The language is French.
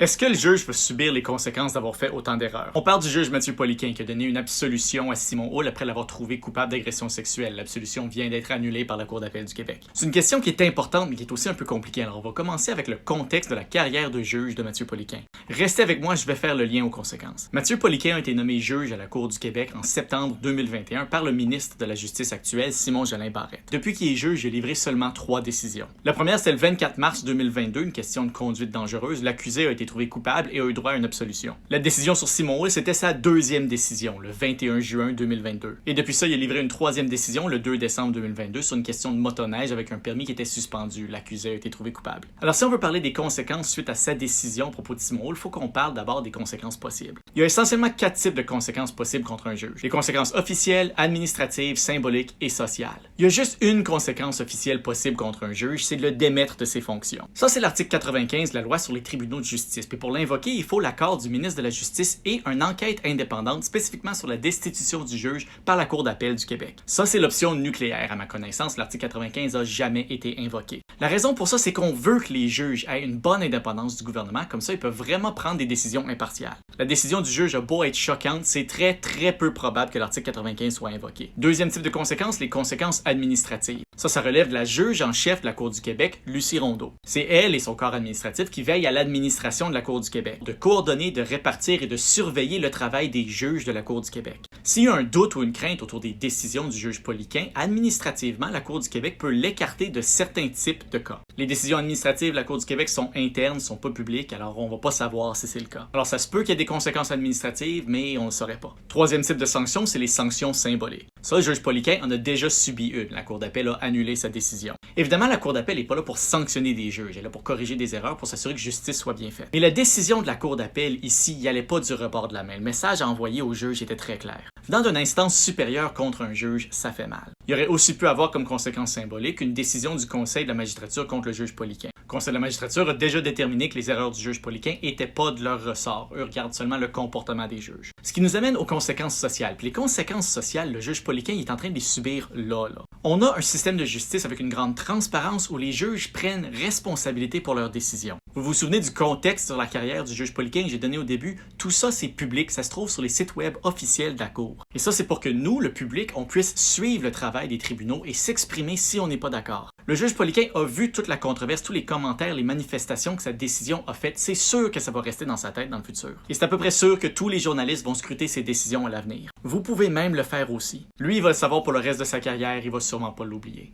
Est-ce que le juge va subir les conséquences d'avoir fait autant d'erreurs? On parle du juge Mathieu Poliquin qui a donné une absolution à Simon Houle après l'avoir trouvé coupable d'agression sexuelle. L'absolution vient d'être annulée par la Cour d'appel du Québec. C'est une question qui est importante mais qui est aussi un peu compliquée. Alors on va commencer avec le contexte de la carrière de juge de Mathieu Poliquin. Restez avec moi, je vais faire le lien aux conséquences. Mathieu Poliquin a été nommé juge à la Cour du Québec en septembre 2021 par le ministre de la Justice actuel, Simon Jolin Barrette. Depuis qu'il est juge, il a livré seulement 3 décisions. La première, c'est le 24 mars 2022, une question de conduite dangereuse. L'accusé a été trouvé coupable et a eu droit à une absolution. La décision sur Simon Houle, c'était sa deuxième décision, le 21 juin 2022. Et depuis ça, il a livré une troisième décision, le 2 décembre 2022, sur une question de motoneige avec un permis qui était suspendu. L'accusé a été trouvé coupable. Alors si on veut parler des conséquences suite à sa décision à propos de Simon Houle, il faut qu'on parle d'abord des conséquences possibles. Il y a essentiellement 4 types de conséquences possibles contre un juge. Les conséquences officielles, administratives, symboliques et sociales. Il y a juste une conséquence officielle possible contre un juge, c'est de le démettre de ses fonctions. Ça, c'est l'article 95 de la loi sur les tribunaux de justice. Puis pour l'invoquer, il faut l'accord du ministre de la Justice et une enquête indépendante spécifiquement sur la destitution du juge par la Cour d'appel du Québec. Ça, c'est l'option nucléaire. À ma connaissance, l'article 95 n'a jamais été invoqué. La raison pour ça, c'est qu'on veut que les juges aient une bonne indépendance du gouvernement, comme ça ils peuvent vraiment prendre des décisions impartiales. La décision du juge a beau être choquante, c'est très peu probable que l'article 95 soit invoqué. Deuxième type de conséquences, les conséquences administratives. Ça relève de la juge en chef de la Cour du Québec, Lucie Rondeau. C'est elle et son corps administratif qui veillent à l'administration de la Cour du Québec, de coordonner, de répartir et de surveiller le travail des juges de la Cour du Québec. S'il y a un doute ou une crainte autour des décisions du juge Poliquin, administrativement, la Cour du Québec peut l'écarter de certains types de cas. Les décisions administratives de la Cour du Québec sont internes, sont pas publiques, alors on va pas savoir si c'est le cas. Alors ça se peut qu'il y ait des conséquences administratives, mais on ne le saurait pas. Troisième type de sanction, c'est les sanctions symboliques. Ça, le juge Poliquin en a déjà subi une. La Cour d'appel a annulé sa décision. Évidemment, la Cour d'appel n'est pas là pour sanctionner des juges, elle est là pour corriger des erreurs, pour s'assurer que justice soit bien faite. Mais la décision de la Cour d'appel ici, il n'y allait pas du rebord de la main. Le message à envoyer au juge était très clair. Venant d'une instance supérieure contre un juge, ça fait mal. Il aurait aussi pu avoir comme conséquence symbolique une décision du Conseil de la magistrature contre le juge Poliquin. Le Conseil de la magistrature a déjà déterminé que les erreurs du juge Poliquin n'étaient pas de leur ressort. Eux regardent seulement le comportement des juges. Ce qui nous amène aux conséquences sociales. Puis les conséquences sociales, le juge Poliquin est en train de les subir là. On a un système de justice avec une grande transparence où les juges prennent responsabilité pour leurs décisions. Vous vous souvenez du contexte sur la carrière du juge Poliquin que j'ai donné au début? Tout ça, c'est public, ça se trouve sur les sites web officiels de la Cour. Et ça, c'est pour que nous, le public, on puisse suivre le travail des tribunaux et s'exprimer si on n'est pas d'accord. Le juge Poliquin a vu toute la controverse, tous les commentaires, les manifestations que sa décision a faites. C'est sûr que ça va rester dans sa tête dans le futur. Et c'est à peu près sûr que tous les journalistes vont scruter ses décisions à l'avenir. Vous pouvez même le faire aussi. Lui, il va le savoir pour le reste de sa carrière, il va sûrement pas l'oublier.